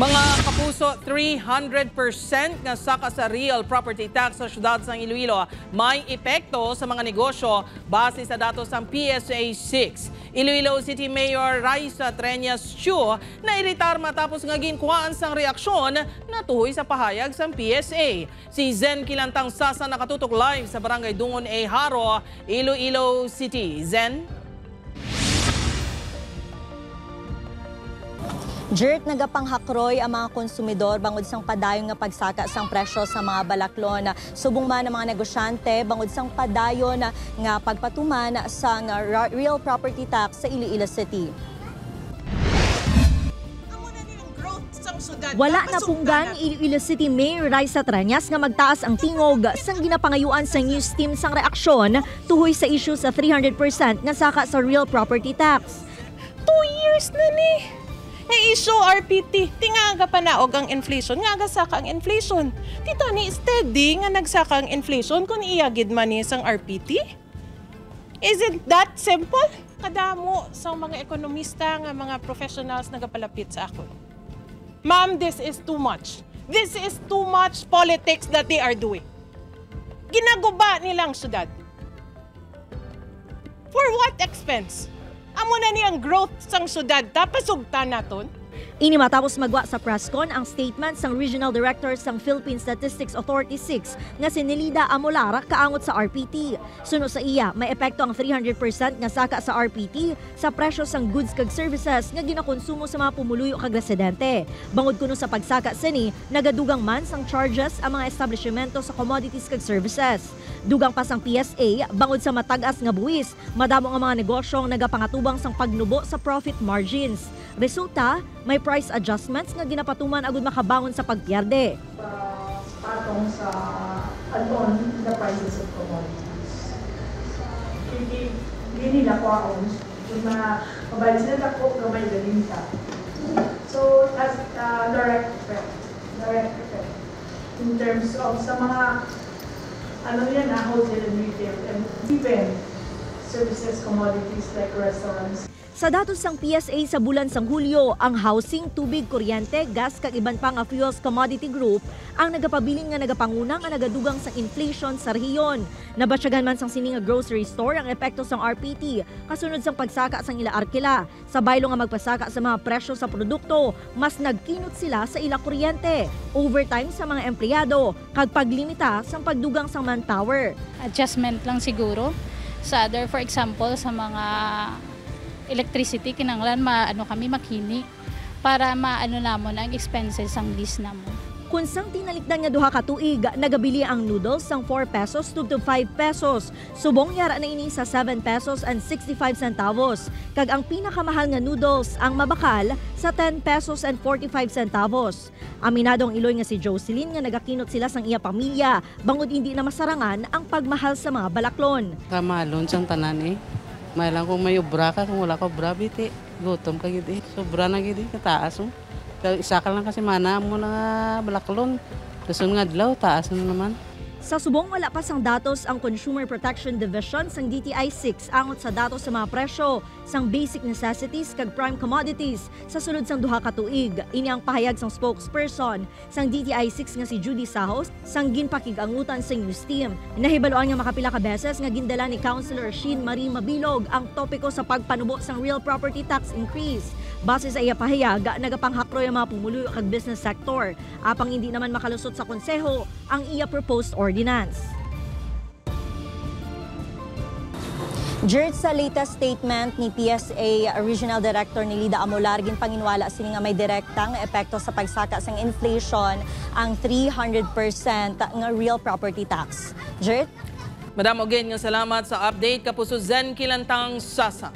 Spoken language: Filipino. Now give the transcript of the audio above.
Mga kapuso, 300% nga saka sa real property tax sa syudad sa Iloilo may epekto sa mga negosyo base sa datos ng PSA 6. Iloilo City Mayor Raisa Treñas Chu na iritar matapos nga ginkuhaan sang reaksyon na tuhoy sa pahayag sa PSA. Si Zen Kilantang Sasa nakatutok live sa Barangay Dungon A. Haro, Iloilo City. Zen? Jert, nagapanghakroy ang mga konsumidor bangod sang padayon nga pagsaka sang presyo sa mga balaklon. Subong man ang mga negosyante bangod sang padayon nga pagpatuman sang real property tax sa Iloilo City. Wala na punggan Iloilo City Mayor Raisa Treñas nga magtaas ang tingog sang ginapangayuan sa news team sang reaksyon tuhoy sa issue sa 300% nga saka sa real property tax. 2 years na ni. Na-issue RPT, tingaga pa naog ang inflation, nga saka ang inflation. Tita ni steady nga nagsaka ang inflation kung iyagid man ni sang RPT? Is it that simple? Kadamo sa mga ekonomista nga mga professionals nagapalapit sa ako. Ma'am, this is too much. This is too much politics that they are doing. Ginaguba nilang syudad. For what expense? Amo na niyang growth sang syudad tapos sugta naton. Ini matapos magwa sa presscon ang statement sang Regional Director sang Philippine Statistics Authority 6 nga si Nelida Amolara kaangot sa RPT. Suno sa iya, may epekto ang 300% nga saka sa RPT sa presyo sang goods kag services nga ginakonsumo sa mga pumuluyo kag residente. Bangod kuno sa pagsaka sini, nagadugang man sang charges ang mga establishmento sa commodities kag services. Dugang pa sang PSA, bangod sa matagas nga buwis, madamo nga mga negosyong nagapangatubang sang pagnubo sa profit margins. Resulta, may price adjustments nga ginapatuman agud makabangon sa pagpierde. Patong sa add-on the prices of commodities. Hindi nila kwaon. Yung mga kabalis nila ko, gamay galing siya. So, as direct effect. In terms of sa mga wholesale and retail and even services, commodities like restaurants. Sa datos sang PSA sa bulan sang Hulyo, ang housing, tubig, kuryente, gas kag iban pa nga fuels commodity group ang nagapabilin nga nagapangunang ang nagadugang sang inflation sa rehiyon. Nabatsyagan man sang sini nga grocery store ang epekto sang RPT kasunod sang pagsaka sang ila arkila. Sa baylo nga magpasaka sa mga presyo sa produkto, mas nagkinot sila sa ila kuryente, overtime sa mga empleyado kag paglimita sang pagdugang sang manpower. Adjustment lang siguro sa other, for example sa mga electricity, kinanglan kami makini para maano namon ang expenses sang lease namon. Kung sang tinalikdan nga duha ka tuig, nagabili ang noodles sang 4 pesos to 5 pesos. Subong yara na ini sa 7 pesos and 65 centavos. Kag ang pinakamahal nga noodles ang mabakal sa 10 pesos and 45 centavos. Aminadong Iloy nga si Jocelyn nga nagakinot sila sang iya pamilya, bangod hindi na masarangan ang pagmahal sa mga balaklon. Kamalon sang tanan may lang kung may ubra ka, kung wala ka ubra, biti. Gutom ka gidi. Sobra na gidi, kataas mo. Isa ka lang kasi mana mo na balaklon. Kasun nga dlaw, taas na naman. Sa subong wala pa sang datos ang Consumer Protection Division sang DTI 6 angot sa datos sa mga presyo sang basic necessities kag prime commodities sa sulod sang duha ka tuig. Ini ang pahayag sang spokesperson sang DTI 6 nga si Judy Sahos sang ginpakigangutan sa news team. Nahibaloan nga makapila ka beses nga gindala ni Councilor Sheen Marie Mabilog ang topiko sa pagpanubo sang real property tax increase. Base sa iya pahayag, nagapanghakroy ang mga pumuluyo kag business sector. Apang hindi naman makalusot sa konseho ang iya proposed ordinance. Jert, sa latest statement ni PSA Regional Director Nelida Amolara, ginpanginwala sini nga may direktang epekto sa pagsaka sang inflation ang 300% nga real property tax. Jert? Madam, again, salamat sa update. Kapuso Zen Kilantang Sasa.